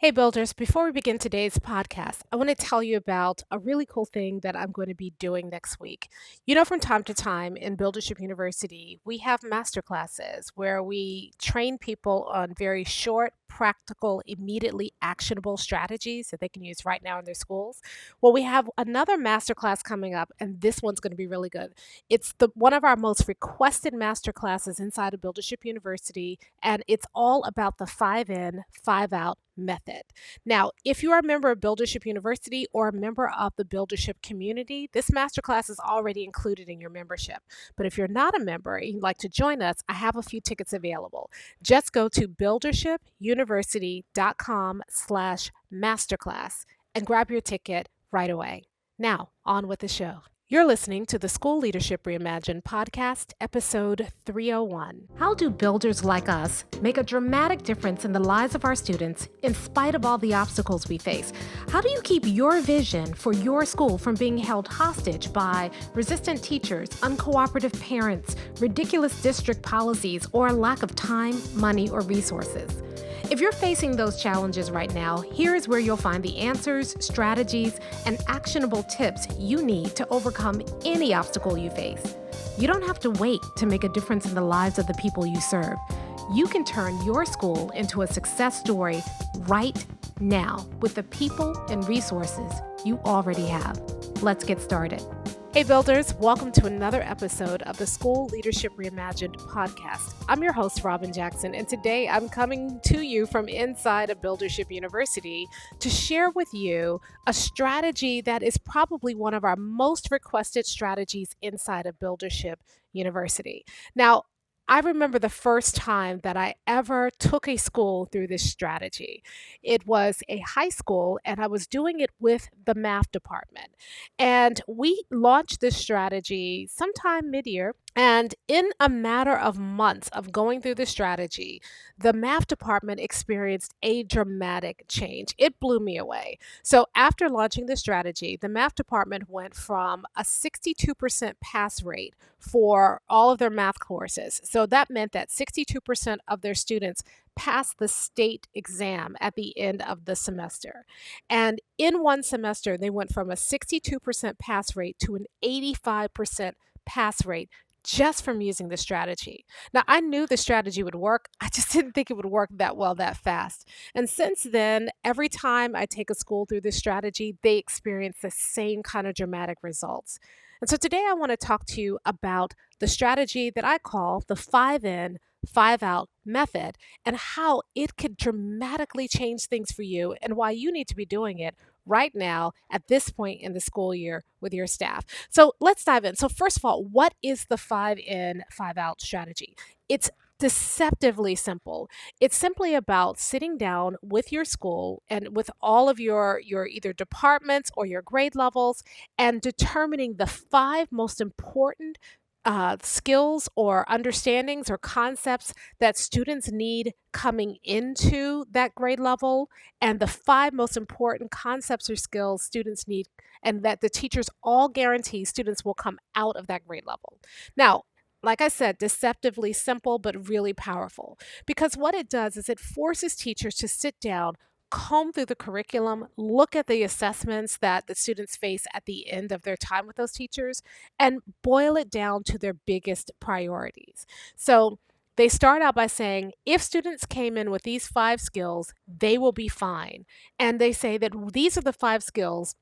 Hey, builders, before we begin today's podcast, I want to tell you about a really cool thing that I'm going to be doing next week. From time to time in Buildership University, we have master classes where we train people on very short, practical, immediately actionable strategies that they can use right now in their schools. Well, we have another master class coming up, and this one's going to be really good. It's the one of our most requested master classes inside of Buildership University, and it's all about the 5 in, 5 out method. Now, if you are a member of Buildership University or a member of the Buildership community, this masterclass is already included in your membership. But if you're not a member and you'd like to join us, I have a few tickets available. Just go to buildershipuniversity.com/masterclass and grab your ticket right away. Now, on with the show. You're listening to the School Leadership Reimagined podcast, episode 301. How do builders like us make a dramatic difference in the lives of our students in spite of all the obstacles we face? How do you keep your vision for your school from being held hostage by resistant teachers, uncooperative parents, ridiculous district policies, or a lack of time, money, or resources? If you're facing those challenges right now, here's where you'll find the answers, strategies, and actionable tips you need to overcome any obstacle you face. You don't have to wait to make a difference in the lives of the people you serve. You can turn your school into a success story right now with the people and resources you already have. Let's get started. Hey builders, welcome to another episode of the School Leadership Reimagined podcast. I'm your host, Robyn Jackson, and today I'm coming to you from inside of Buildership University to share with you a strategy that is probably one of our most requested strategies inside of Buildership University. Now, I remember the first time that I ever took a school through this strategy. It was a high school, and I was doing it with the math department. And we launched this strategy sometime mid-year. And in a matter of months of going through the strategy, the math department experienced a dramatic change. It blew me away. So after launching the strategy, the math department went from a 62% pass rate for all of their math courses. So that meant that 62% of their students passed the state exam at the end of the semester. And in one semester, they went from a 62% pass rate to an 85% pass rate just from using the strategy. Now, I knew the strategy would work. I just didn't think it would work that well that fast. And since then, every time I take a school through this strategy, they experience the same kind of dramatic results. And so today I want to talk to you about the strategy that I call the 5 in, 5 out method and how it could dramatically change things for you and why you need to be doing it right now at this point in the school year with your staff. So let's dive in. So first of all, what is the 5 in, 5 out strategy? It's deceptively simple. It's simply about sitting down with your school and with all of your either departments or your grade levels and determining the 5 most important skills or understandings or concepts that students need coming into that grade level, and the 5 most important concepts or skills students need, and that the teachers all guarantee students will come out of that grade level. Now, like I said, deceptively simple, but really powerful. Because what it does is it forces teachers to sit down, comb through the curriculum, look at the assessments that the students face at the end of their time with those teachers, and boil it down to their biggest priorities. So they start out by saying, if students came in with these 5 skills, they will be fine. And they say that these are the 5 skills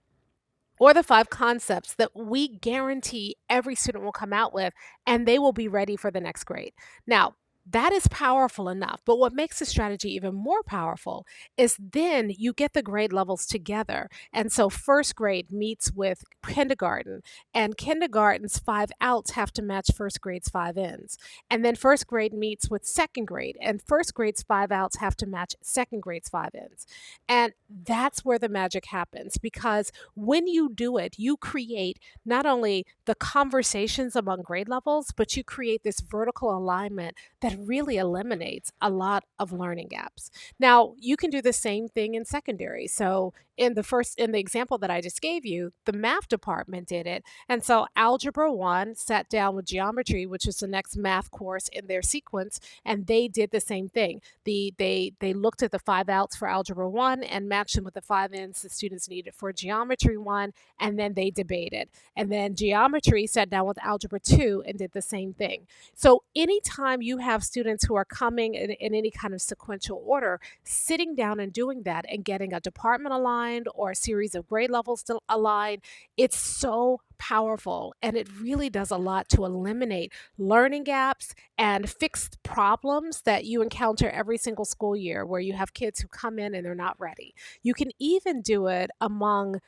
or the 5 concepts that we guarantee every student will come out with, and they will be ready for the next grade. Now, that is powerful enough, but what makes the strategy even more powerful is then you get the grade levels together. And so first grade meets with kindergarten, and kindergarten's 5 outs have to match first grade's 5 ins. And then first grade meets with second grade, and first grade's 5 outs have to match second grade's 5 ins. And that's where the magic happens, because when you do it, you create not only the conversations among grade levels, but you create this vertical alignment that it really eliminates a lot of learning gaps. Now, you can do the same thing in secondary. So, in the example that I just gave you, the math department did it. And so Algebra 1 sat down with geometry, which is the next math course in their sequence, and they did the same thing. They looked at the 5 outs for Algebra 1 and matched them with the 5 ins the students needed for Geometry 1, and then they debated. And then Geometry sat down with Algebra 2 and did the same thing. So anytime you have students who are coming in any kind of sequential order, sitting down and doing that and getting a department aligned or a series of grade levels aligned, it's so powerful, and it really does a lot to eliminate learning gaps and fix problems that you encounter every single school year where you have kids who come in and they're not ready. You can even do it among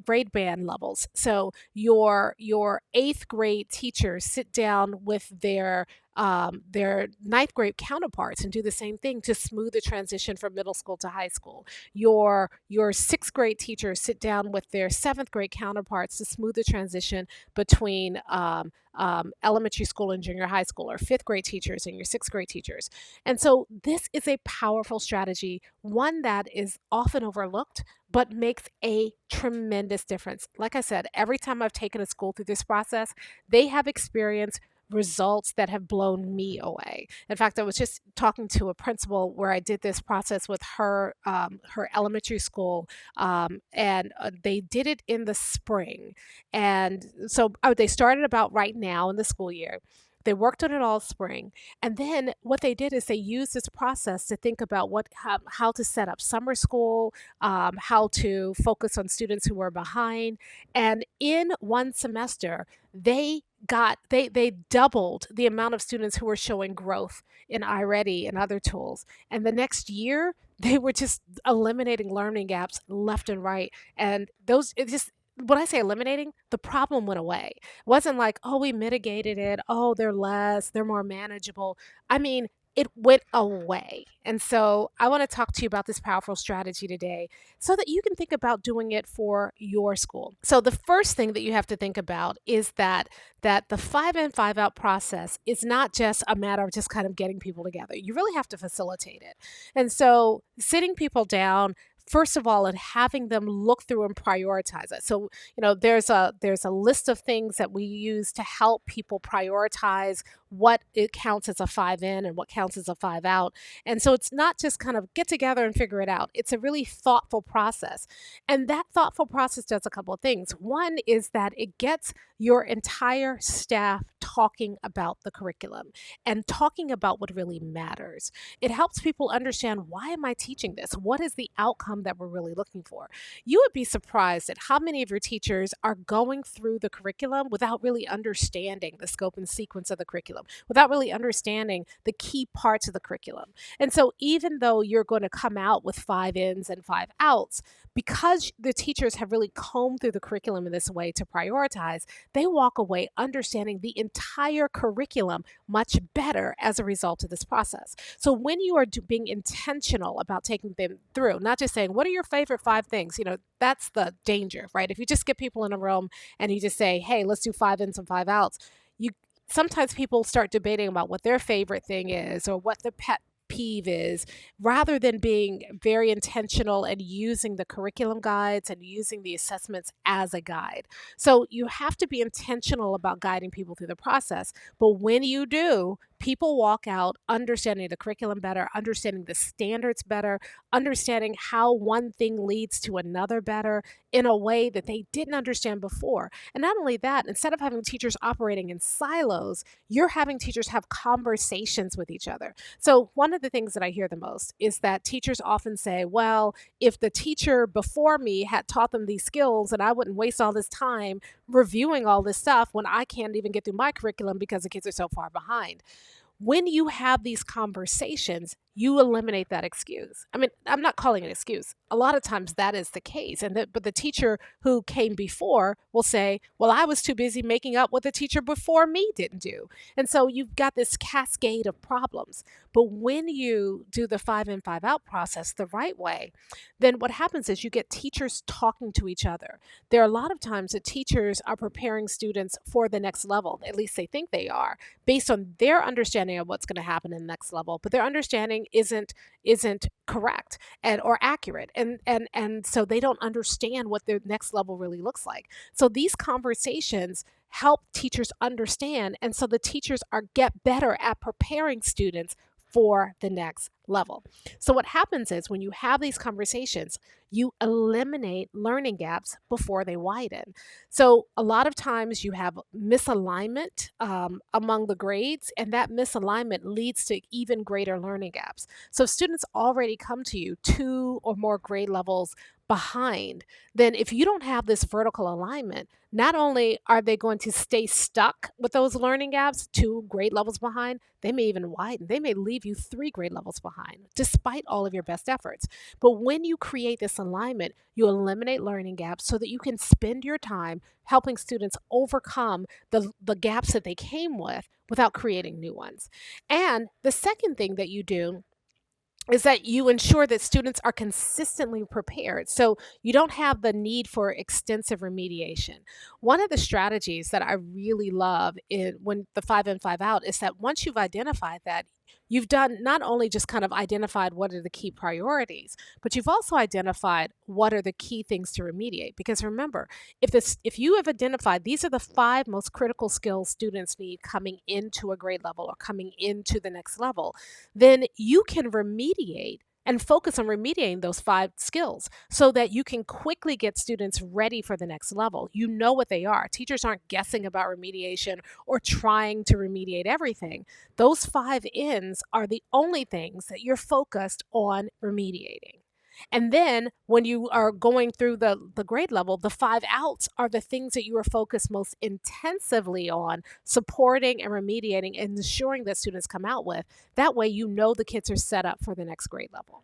grade band levels. So your eighth grade teachers sit down with their ninth grade counterparts and do the same thing to smooth the transition from middle school to high school. Your sixth grade teachers sit down with their seventh grade counterparts to smooth the transition between elementary school and junior high school, or fifth grade teachers and your sixth grade teachers. And so this is a powerful strategy, one that is often overlooked, but makes a tremendous difference. Like I said, every time I've taken a school through this process, they have experienced results that have blown me away. In fact, I was just talking to a principal where I did this process with her elementary school, and they did it in the spring. And so they started about right now in the school year. They worked on it all spring. And then what they did is they used this process to think about how to set up summer school, how to focus on students who were behind. And in one semester, they doubled the amount of students who were showing growth in iReady and other tools. And the next year, they were just eliminating learning gaps left and right. And it just when I say eliminating, the problem went away. It wasn't like, oh, we mitigated it. Oh, they're more manageable. I mean, it went away. And so I want to talk to you about this powerful strategy today so that you can think about doing it for your school. So the first thing that you have to think about is that the 5 in, 5 out process is not just a matter of just kind of getting people together. You really have to facilitate it. And so sitting people down, first of all, and having them look through and prioritize it. So, there's a list of things that we use to help people prioritize what it counts as a 5 in and what counts as a 5 out. And so it's not just kind of get together and figure it out. It's a really thoughtful process. And that thoughtful process does a couple of things. One is that it gets your entire staff talking about the curriculum and talking about what really matters. It helps people understand, why am I teaching this? What is the outcome that we're really looking for? You would be surprised at how many of your teachers are going through the curriculum without really understanding the scope and sequence of the curriculum, without really understanding the key parts of the curriculum. And so even though you're going to come out with 5 ins and 5 outs, because the teachers have really combed through the curriculum in this way to prioritize, they walk away understanding the entire curriculum much better as a result of this process. So when you are being intentional about taking them through, not just saying, what are your favorite 5 things? That's the danger, right? If you just get people in a room and you just say, hey, let's do 5 ins and 5 outs, sometimes people start debating about what their favorite thing is or what the pet peeve is, rather than being very intentional and using the curriculum guides and using the assessments as a guide. So you have to be intentional about guiding people through the process. But when you do, people walk out understanding the curriculum better, understanding the standards better, understanding how one thing leads to another better in a way that they didn't understand before. And not only that, instead of having teachers operating in silos, you're having teachers have conversations with each other. So one of the things that I hear the most is that teachers often say, well, if the teacher before me had taught them these skills, and I wouldn't waste all this time reviewing all this stuff when I can't even get through my curriculum because the kids are so far behind. When you have these conversations, you eliminate that excuse. I mean, I'm not calling it excuse. A lot of times that is the case. But the teacher who came before will say, well, I was too busy making up what the teacher before me didn't do. And so you've got this cascade of problems. But when you do the 5 in, 5 out process the right way, then what happens is you get teachers talking to each other. There are a lot of times that teachers are preparing students for the next level, at least they think they are, based on their understanding of what's going to happen in the next level, but their understanding isn't correct and or accurate. And so they don't understand what their next level really looks like. So these conversations help teachers understand, and so the teachers are get better at preparing students for the next level. So what happens is when you have these conversations, you eliminate learning gaps before they widen. So a lot of times you have misalignment among the grades, and that misalignment leads to even greater learning gaps. So students already come to you 2 or more grade levels behind. Then if you don't have this vertical alignment, not only are they going to stay stuck with those learning gaps 2 grade levels behind, they may even widen. They may leave you 3 grade levels behind, despite all of your best efforts. But when you create this alignment, you eliminate learning gaps so that you can spend your time helping students overcome the gaps that they came with without creating new ones. And the second thing that you do is that you ensure that students are consistently prepared. So you don't have the need for extensive remediation. One of the strategies that I really love when the 5 in, 5 out is that once you've identified that, you've done not only just kind of identified what are the key priorities, but you've also identified what are the key things to remediate. Because remember, if you have identified these are the 5 most critical skills students need coming into a grade level or coming into the next level, then you can remediate and focus on remediating those 5 skills so that you can quickly get students ready for the next level. You know what they are. Teachers aren't guessing about remediation or trying to remediate everything. Those 5 ins are the only things that you're focused on remediating. And then when you are going through the grade level, the 5 outs are the things that you are focused most intensively on supporting and remediating and ensuring that students come out with. That way, you know the kids are set up for the next grade level.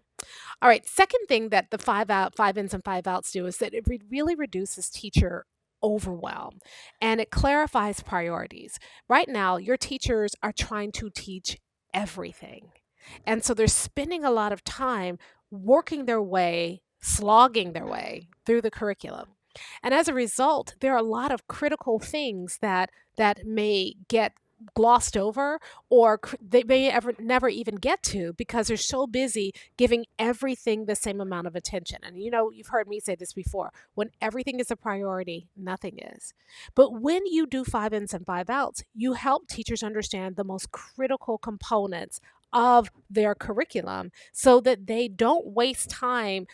All right, second thing that the 5 ins, and 5 outs do is that it really reduces teacher overwhelm and it clarifies priorities. Right now, your teachers are trying to teach everything. And so they're spending a lot of time working their way, slogging their way through the curriculum. And as a result, there are a lot of critical things that may get glossed over or they may never even get to because they're so busy giving everything the same amount of attention. And you've heard me say this before, when everything is a priority, nothing is. But when you do 5 ins, and 5 outs, you help teachers understand the most critical components of their curriculum so that they don't waste time,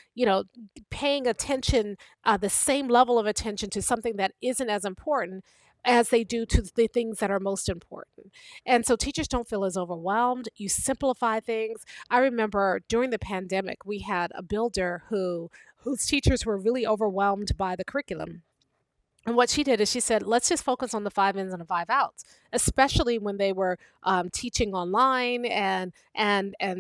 paying attention, the same level of attention to something that isn't as important as they do to the things that are most important. And so teachers don't feel as overwhelmed. You simplify things. I remember during the pandemic, we had a builder whose teachers were really overwhelmed by the curriculum. And what she did is she said, let's just focus on the 5 ins, and the 5 outs, especially when they were teaching online and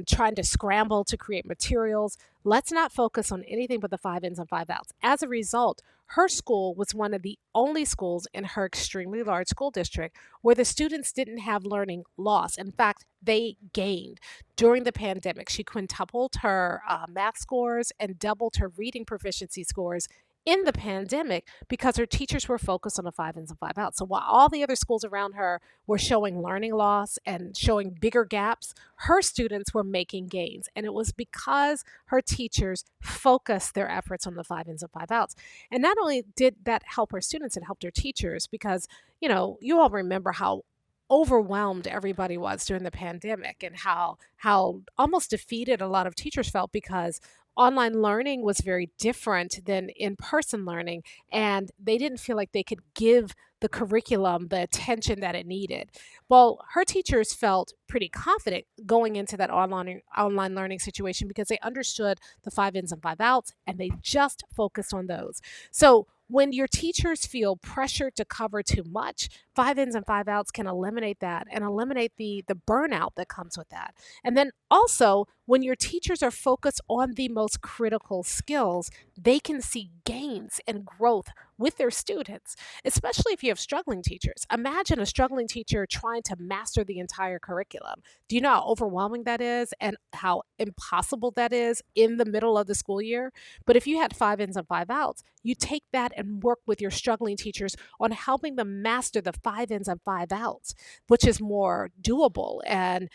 trying to scramble to create materials. Let's not focus on anything but the 5 ins, and 5 outs. As a result, her school was one of the only schools in her extremely large school district where the students didn't have learning loss. In fact, they gained. During the pandemic, she quintupled her math scores and doubled her reading proficiency scores in the pandemic because her teachers were focused on the 5 ins, and 5 outs. So while all the other schools around her were showing learning loss and showing bigger gaps, her students were making gains. And it was because her teachers focused their efforts on the 5 ins, and 5 outs. And not only did that help her students, it helped her teachers because, you all remember how overwhelmed everybody was during the pandemic and how almost defeated a lot of teachers felt because online learning was very different than in-person learning and they didn't feel like they could give the curriculum the attention that it needed. Well, her teachers felt pretty confident going into that online learning situation because they understood the 5 ins, and 5 outs and they just focused on those. So when your teachers feel pressured to cover too much, 5 ins, and 5 outs can eliminate that and eliminate the burnout that comes with that. And then also, when your teachers are focused on the most critical skills, they can see gains and growth with their students, especially if you have struggling teachers. Imagine a struggling teacher trying to master the entire curriculum. Do you know how overwhelming that is and how impossible that is in the middle of the school year? But if you had five ins and five outs, you take that and work with your struggling teachers on helping them master the five ins and five outs, which is more doable, and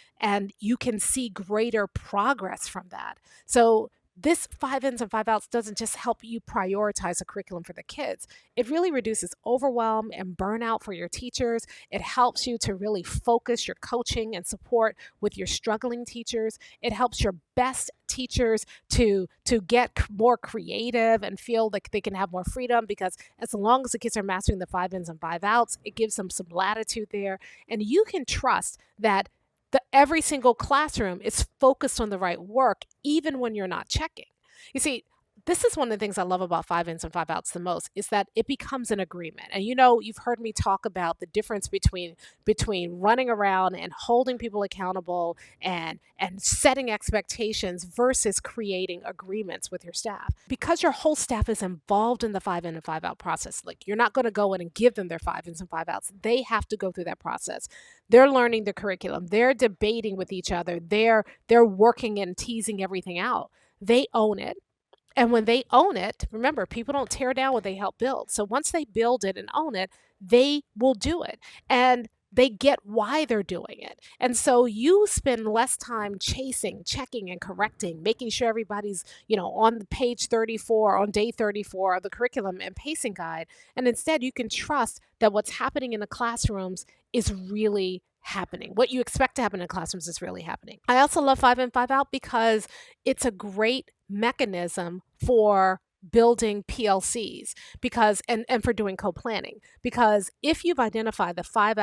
you can see greater progress from that. So this five ins and five outs doesn't just help you prioritize a curriculum for the kids. It really reduces overwhelm and burnout for your teachers. It helps you to really focus your coaching and support with your struggling teachers. It helps your best teachers to get more creative and feel like they can have more freedom, because as long as the kids are mastering the five ins and five outs, it gives them some latitude there. And you can trust that every single classroom is focused on the right work, even when you're not checking. You see, this is one of the things I love about five ins and five outs the most, is that it becomes an agreement. And you've heard me talk about the difference between running around and holding people accountable and setting expectations versus creating agreements with your staff. Because your whole staff is involved in the five in and five out process, like you're not going to go in and give them their five ins and five outs. They have to go through that process. They're learning the curriculum. They're debating with each other. They're working and teasing everything out. They own it. And when they own it, remember, people don't tear down what they help build. So once they build it and own it, they will do it. And they get why they're doing it. And so you spend less time chasing, checking, and correcting, making sure everybody's, on the page 34, on day 34 of the curriculum and pacing guide. And instead, you can trust that what's happening in the classrooms is really happening. What you expect to happen in classrooms is really happening. I also love five in, five out because it's a great mechanism for building PLCs, and for doing co-planning, because if you've identified the five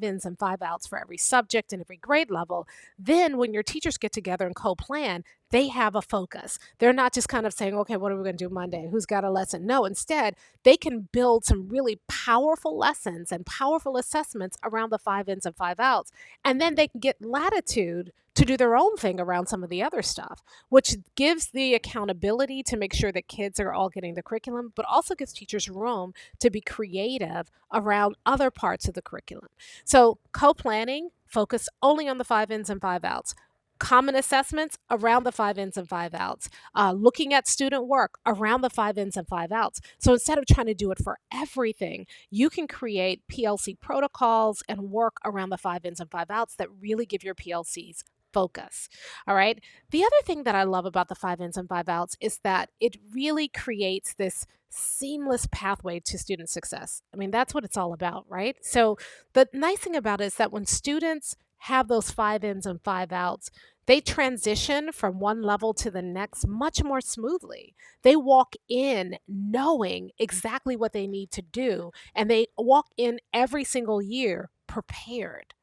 ins and five outs for every subject and every grade level, then when your teachers get together and co-plan, they have a focus. They're not just kind of saying, okay, what are we going to do Monday? Who's got a lesson? No, instead, they can build some really powerful lessons and powerful assessments around the five ins and five outs. And then they can get latitude to do their own thing around some of the other stuff, which gives the accountability to make sure that kids are all getting the curriculum, but also gives teachers room to be creative around other parts of the curriculum. So co-planning, focus only on the five ins and five outs. Common assessments around the five ins and five outs, looking at student work around the five ins and five outs. So instead of trying to do it for everything, you can create PLC protocols and work around the five ins and five outs that really give your PLCs focus. All right. The other thing that I love about the five ins and five outs is that it really creates this seamless pathway to student success. I mean, that's what it's all about, right? So the nice thing about it is that when students have those five ins and five outs, they transition from one level to the next much more smoothly. They walk in knowing exactly what they need to do, and they walk in every single year prepared.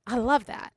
I love that.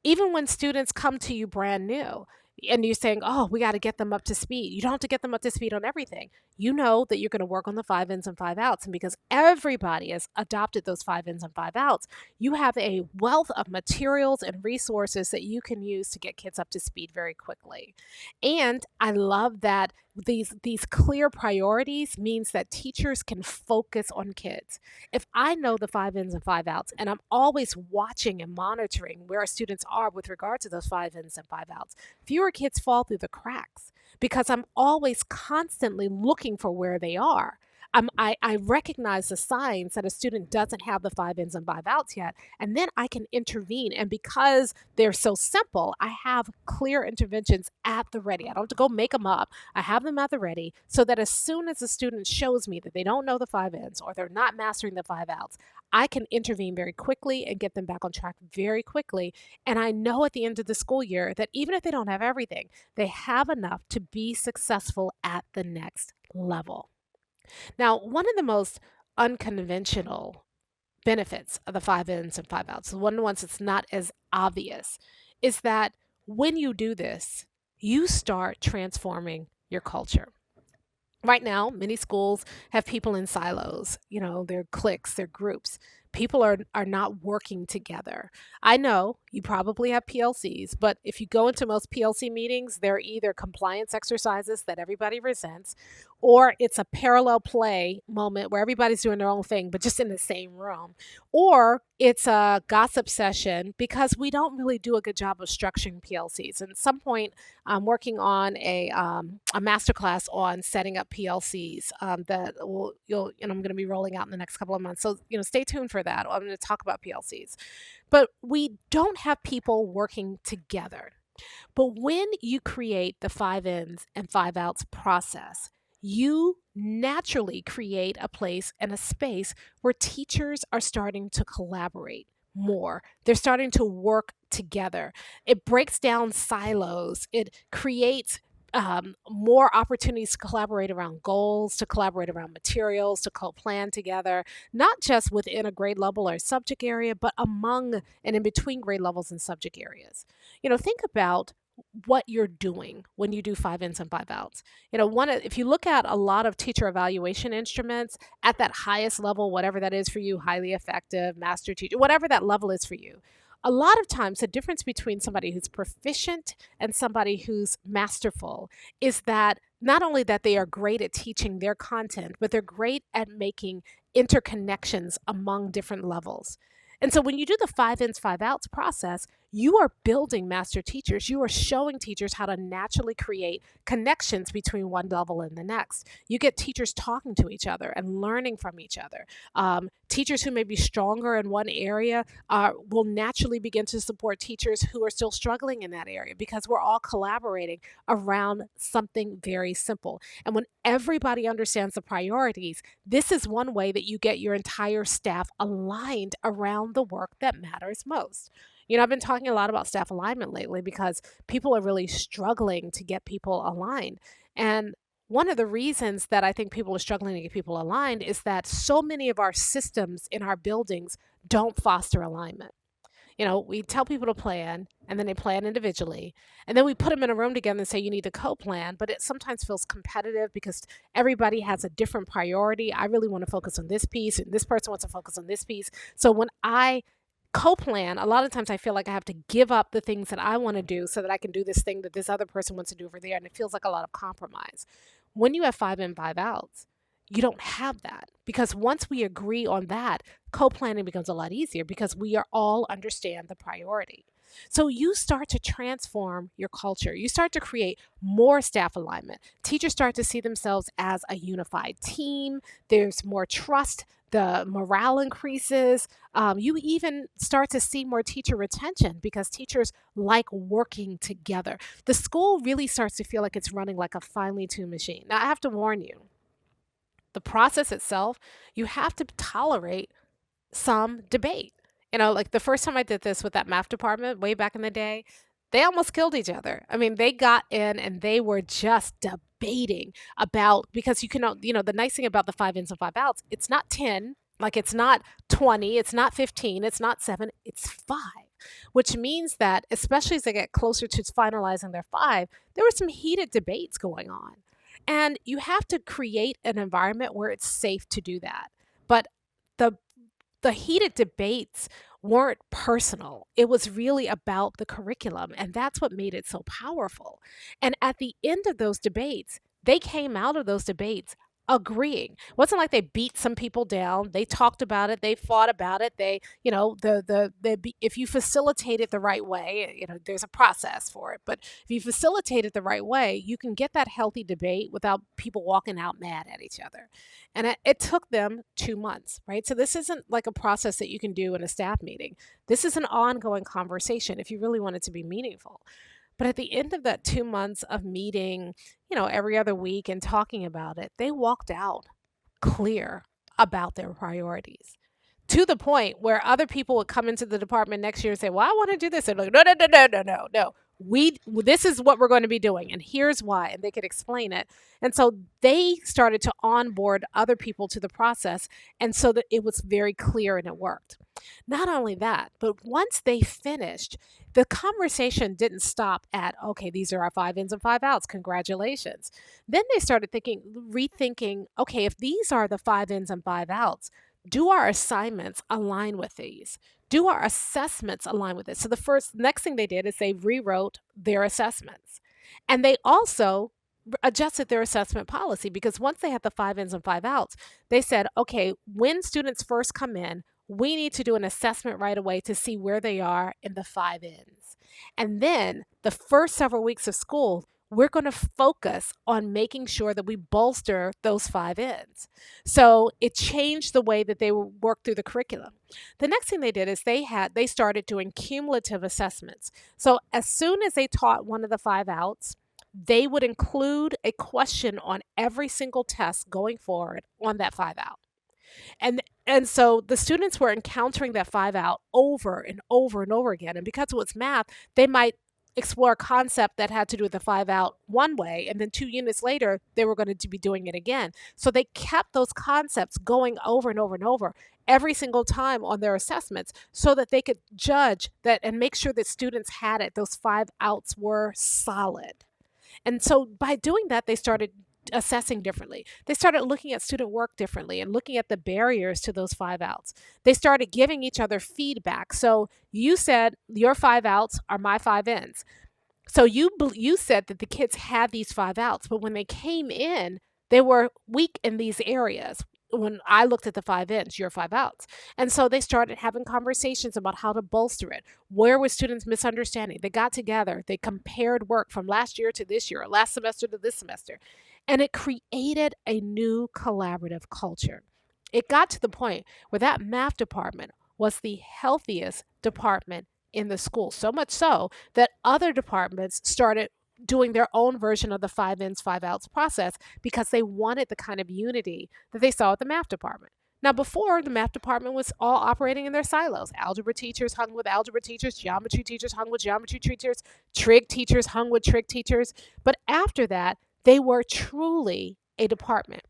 Even when students come to you brand new and you're saying, oh, we got to get them up to speed. You don't have to get them up to speed on everything. You know that you're going to work on the five ins and five outs. And because everybody has adopted those five ins and five outs, you have a wealth of materials and resources that you can use to get kids up to speed very quickly. And I love that these clear priorities means that teachers can focus on kids. If I know the five ins and five outs, and I'm always watching and monitoring where our students are with regard to those five ins and five outs, fewer kids fall through the cracks because I'm always constantly looking for where they are. I recognize the signs that a student doesn't have the five ins and five outs yet, and then I can intervene. And because they're so simple, I have clear interventions at the ready. I don't have to go make them up. I have them at the ready so that as soon as a student shows me that they don't know the five ins or they're not mastering the five outs, I can intervene very quickly and get them back on track very quickly. And I know at the end of the school year that even if they don't have everything, they have enough to be successful at the next level. Now, one of the most unconventional benefits of the five ins and five outs, one of the ones that's not as obvious, is that when you do this, you start transforming your culture. Right now, many schools have people in silos, their cliques, their groups. people are not working together. I know you probably have PLCs, but if you go into most PLC meetings, they're either compliance exercises that everybody resents, or it's a parallel play moment where everybody's doing their own thing, but just in the same room, or it's a gossip session because we don't really do a good job of structuring PLCs. And at some point, I'm working on a masterclass on setting up PLCs that will you'll I'm going to be rolling out in the next couple of months. So stay tuned for that. I'm going to talk about PLCs, but we don't have people working together. But when you create the 5 ins and 5 outs process, you naturally create a place and a space where teachers are starting to collaborate more. They're starting to work together. It breaks down silos. It creates more opportunities to collaborate around goals, to collaborate around materials, to co-plan together, not just within a grade level or subject area, but among and in between grade levels and subject areas. Think about what you're doing when you do 5 ins and 5 outs. If you look at a lot of teacher evaluation instruments at that highest level, whatever that is for you, highly effective, master teacher, whatever that level is for you, a lot of times the difference between somebody who's proficient and somebody who's masterful is that not only that they are great at teaching their content, but they're great at making interconnections among different levels. And so when you do the 5 ins, 5 outs process, you are building master teachers. You are showing teachers how to naturally create connections between one level and the next. You get teachers talking to each other and learning from each other. Teachers who may be stronger in one area will naturally begin to support teachers who are still struggling in that area because we're all collaborating around something very simple. And when everybody understands the priorities, this is one way that you get your entire staff aligned around the work that matters most. I've been talking a lot about staff alignment lately because people are really struggling to get people aligned. And one of the reasons that I think people are struggling to get people aligned is that so many of our systems in our buildings don't foster alignment. We tell people to plan and then they plan individually. And then we put them in a room together and say, you need to co plan. But it sometimes feels competitive because everybody has a different priority. I really want to focus on this piece, and this person wants to focus on this piece. So when I co-plan, a lot of times I feel like I have to give up the things that I want to do so that I can do this thing that this other person wants to do over there, and it feels like a lot of compromise. When you have 5 in, 5 outs, you don't have that because once we agree on that, co-planning becomes a lot easier because we are all understand the priority. So you start to transform your culture. You start to create more staff alignment. Teachers start to see themselves as a unified team. There's more trust. The morale increases. You even start to see more teacher retention because teachers like working together. The school really starts to feel like it's running like a finely tuned machine. Now, I have to warn you, the process itself, you have to tolerate some debate. Like the first time I did this with that math department way back in the day, they almost killed each other. I mean, they got in and they were just debating about, because the nice thing about the 5 ins and 5 outs, it's not 10, like it's not 20, it's not 15, it's not 7, it's 5, which means that especially as they get closer to finalizing their 5, there were some heated debates going on. And you have to create an environment where it's safe to do that. But the the heated debates weren't personal. It was really about the curriculum, and that's what made it so powerful. And at the end of those debates, they came out of those debates agreeing. It wasn't like they beat some people down. They talked about it. They fought about it. They, if you facilitate it the right way, there's a process for it. But if you facilitate it the right way, you can get that healthy debate without people walking out mad at each other. And it took them 2 months, right? So this isn't like a process that you can do in a staff meeting. This is an ongoing conversation if you really want it to be meaningful. But at the end of that 2 months of meeting, every other week and talking about it, they walked out clear about their priorities, to the point where other people would come into the department next year and say, well, I want to do this. And like, no, no, no, no, no, no, no. This is what we're going to be doing. And here's why. And they could explain it. And so they started to onboard other people to the process. And so that it was very clear and it worked. Not only that, but once they finished, the conversation didn't stop at, okay, these are our 5 ins and 5 outs. Congratulations. Then they started rethinking, okay, if these are the 5 ins and 5 outs, Do our assignments align with these? Do our assessments align with it? So the next thing they did is they rewrote their assessments. And they also adjusted their assessment policy because once they had the five ins and five outs, they said, okay, when students first come in, we need to do an assessment right away to see where they are in the five ins. And then the first several weeks of school, we're going to focus on making sure that we bolster those five ins. So it changed the way that they worked through the curriculum. The next thing they did is they started doing cumulative assessments. So as soon as they taught one of the five outs, they would include a question on every single test going forward on that five out. And so the students were encountering that five out over and over and over again. And because it was math, they might explore a concept that had to do with the five out one way, and then 2 units later they were going to be doing it again. So they kept those concepts going over and over and over every single time on their assessments so that they could judge that and make sure that students had it, those five outs were solid. And so by doing that, they started assessing differently. They started looking at student work differently and looking at the barriers to those five outs. They started giving each other feedback. So you said your five outs are my five ins. So you said that the kids had these five outs, but when they came in, they were weak in these areas. When I looked at the five ins, your five outs. And so they started having conversations about how to bolster it. Where were students misunderstanding? They got together, they compared work from last year to this year, or last semester to this semester. And it created a new collaborative culture. It got to the point where that math department was the healthiest department in the school. So much so that other departments started doing their own version of the five ins, five outs process because they wanted the kind of unity that they saw at the math department. Now, before, the math department was all operating in their silos. Algebra teachers hung with algebra teachers, geometry teachers hung with geometry teachers, trig teachers hung with trig teachers. But after that, they were truly a department.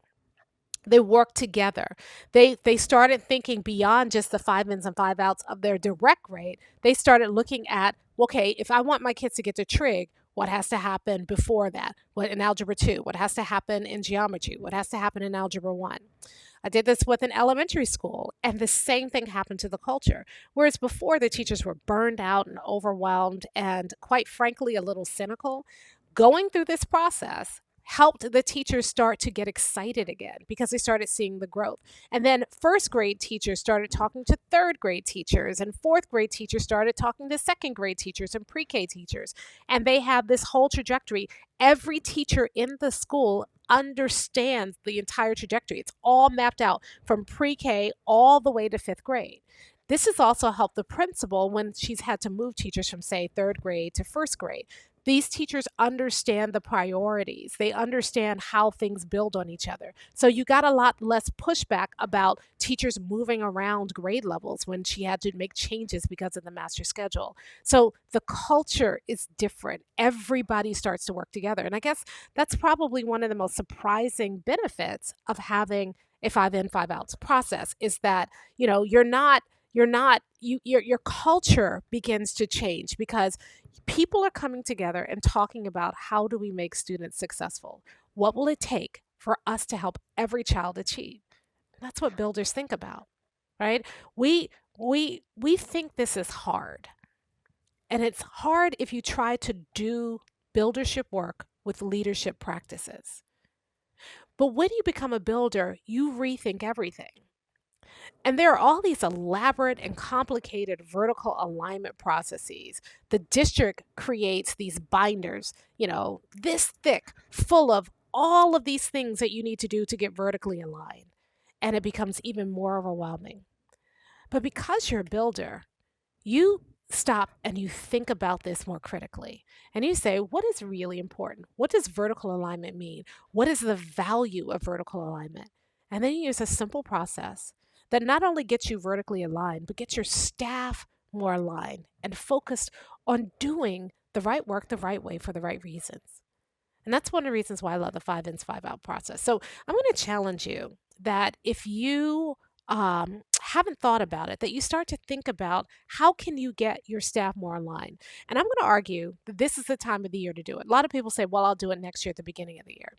They worked together. They started thinking beyond just the five ins and five outs of their direct grade. They started looking at, okay, if I want my kids to get to trig, what has to happen before that? What in algebra 2? What has to happen in geometry? What has to happen in algebra 1? I did this with an elementary school, and the same thing happened to the culture. Whereas before, the teachers were burned out and overwhelmed and, quite frankly, a little cynical. Going through this process helped the teachers start to get excited again because they started seeing the growth. And then first grade teachers started talking to third grade teachers, and fourth grade teachers started talking to second grade teachers and pre-K teachers. And they have this whole trajectory. Every teacher in the school understands the entire trajectory. It's all mapped out from pre-K all the way to fifth grade. This has also helped the principal when she's had to move teachers from, say, third grade to first grade. These teachers understand the priorities. They understand how things build on each other. So you got a lot less pushback about teachers moving around grade levels when she had to make changes because of the master schedule. So the culture is different. Everybody starts to work together. And I guess that's probably one of the most surprising benefits of having a five in, five outs process is that, your culture begins to change because people are coming together and talking about how do we make students successful? What will it take for us to help every child achieve? That's what builders think about, right? We think this is hard. And it's hard if you try to do buildership work with leadership practices. But when you become a builder, you rethink everything. And there are all these elaborate and complicated vertical alignment processes. The district creates these binders, this thick, full of all of these things that you need to do to get vertically aligned. And it becomes even more overwhelming. But because you're a builder, you stop and you think about this more critically. And you say, what is really important? What does vertical alignment mean? What is the value of vertical alignment? And then you use a simple process that not only gets you vertically aligned, but gets your staff more aligned and focused on doing the right work the right way for the right reasons. And that's one of the reasons why I love the five ins, five out process. So I'm going to challenge you that if you haven't thought about it, that you start to think about how can you get your staff more aligned. And I'm going to argue that this is the time of the year to do it. A lot of people say, well, I'll do it next year at the beginning of the year.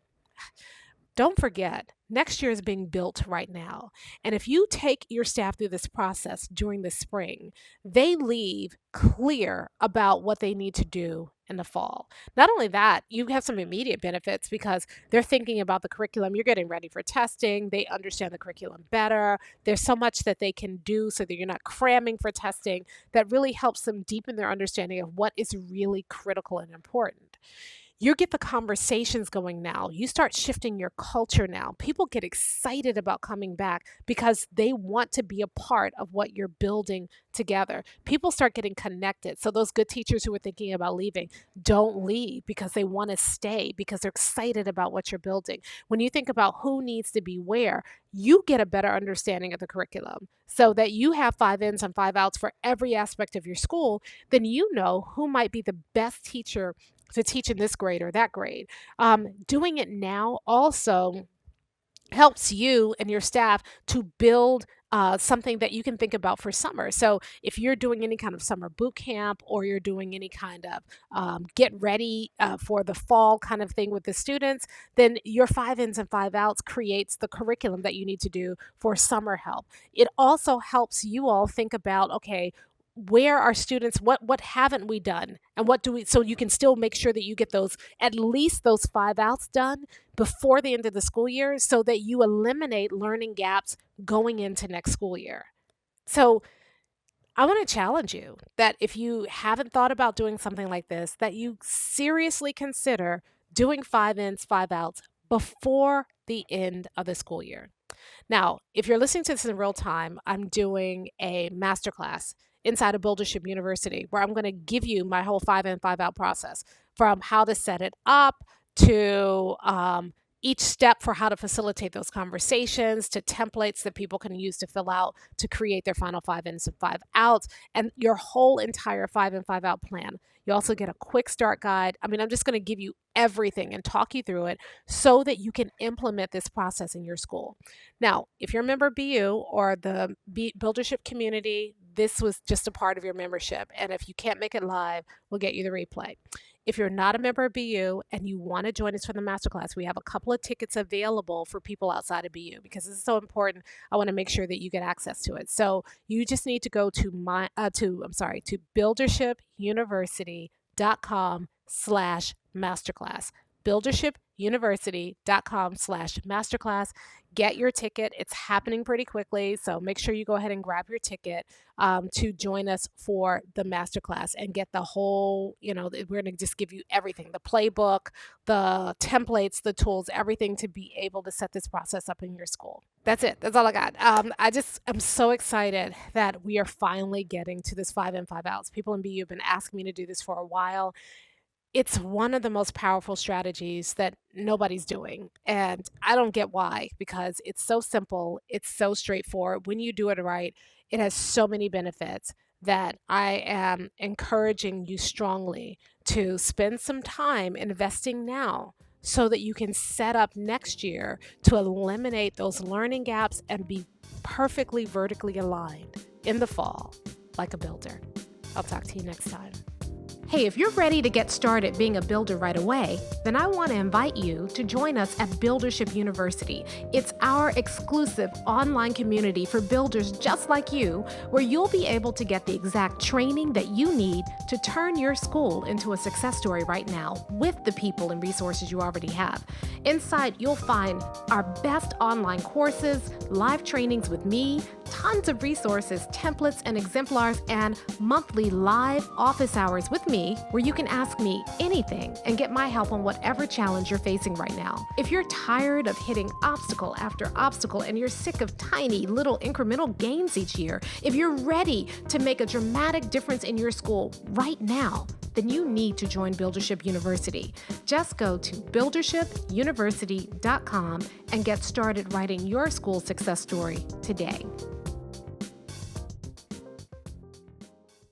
Don't forget, next year is being built right now. And if you take your staff through this process during the spring, they leave clear about what they need to do in the fall. Not only that, you have some immediate benefits because they're thinking about the curriculum. You're getting ready for testing. They understand the curriculum better. There's so much that they can do so that you're not cramming for testing that really helps them deepen their understanding of what is really critical and important. You get the conversations going now. You start shifting your culture now. People get excited about coming back because they want to be a part of what you're building together. People start getting connected. So those good teachers who are thinking about leaving don't leave because they want to stay because they're excited about what you're building. When you think about who needs to be where, you get a better understanding of the curriculum so that you have 5 ins and 5 outs for every aspect of your school. Then you know who might be the best teacher to teach in this grade or that grade. Doing it now also helps you and your staff to build something that you can think about for summer. So if you're doing any kind of summer boot camp or you're doing any kind of get ready for the fall kind of thing with the students, then your 5 ins and 5 outs creates the curriculum that you need to do for summer help. It also helps you all think about, okay, where are students, what haven't we done, and what do we, so you can still make sure that you get those, at least those 5 outs done before the end of the school year so that you eliminate learning gaps going into next school year. So I want to challenge you that if you haven't thought about doing something like this, that you seriously consider doing 5 ins, 5 outs before the end of the school year. Now, if you're listening to this in real time, I'm doing a masterclass inside of Buildership University where I'm going to give you my whole 5 in, 5 out process, from how to set it up to each step for how to facilitate those conversations, to templates that people can use to fill out to create their final 5 ins and 5 outs, and your whole entire 5 in, 5 out plan. You also get a quick start guide. I mean, I'm just going to give you everything and talk you through it so that you can implement this process in your school. Now, if you're a member of BU or the Buildership community, this was just a part of your membership. And if you can't make it live, we'll get you the replay. If you're not a member of BU and you want to join us for the masterclass, we have a couple of tickets available for people outside of BU because this is so important. I want to make sure that you get access to it. So you just need to go to to buildershipuniversity.com/masterclass. buildershipuniversity.com/masterclass. Get your ticket. It's happening pretty quickly, so make sure you go ahead and grab your ticket to join us for the masterclass and get the whole, we're going to just give you everything, the playbook, the templates, the tools, everything to be able to set this process up in your school. That's it. That's all I got. I'm so excited that we are finally getting to this 5 in, 5 outs. People in BU have been asking me to do this for a while. It's one of the most powerful strategies that nobody's doing. And I don't get why, because it's so simple. It's so straightforward. When you do it right, it has so many benefits that I am encouraging you strongly to spend some time investing now so that you can set up next year to eliminate those learning gaps and be perfectly vertically aligned in the fall like a builder. I'll talk to you next time. Hey, if you're ready to get started being a builder right away, then I want to invite you to join us at Buildership University. It's our exclusive online community for builders just like you, where you'll be able to get the exact training that you need to turn your school into a success story right now with the people and resources you already have. Inside, you'll find our best online courses, live trainings with me, tons of resources, templates, and exemplars, and monthly live office hours with me where you can ask me anything and get my help on whatever challenge you're facing right now. If you're tired of hitting obstacle after obstacle and you're sick of tiny little incremental gains each year, if you're ready to make a dramatic difference in your school right now, then you need to join Buildership University. Just go to buildershipuniversity.com and get started writing your school success story today.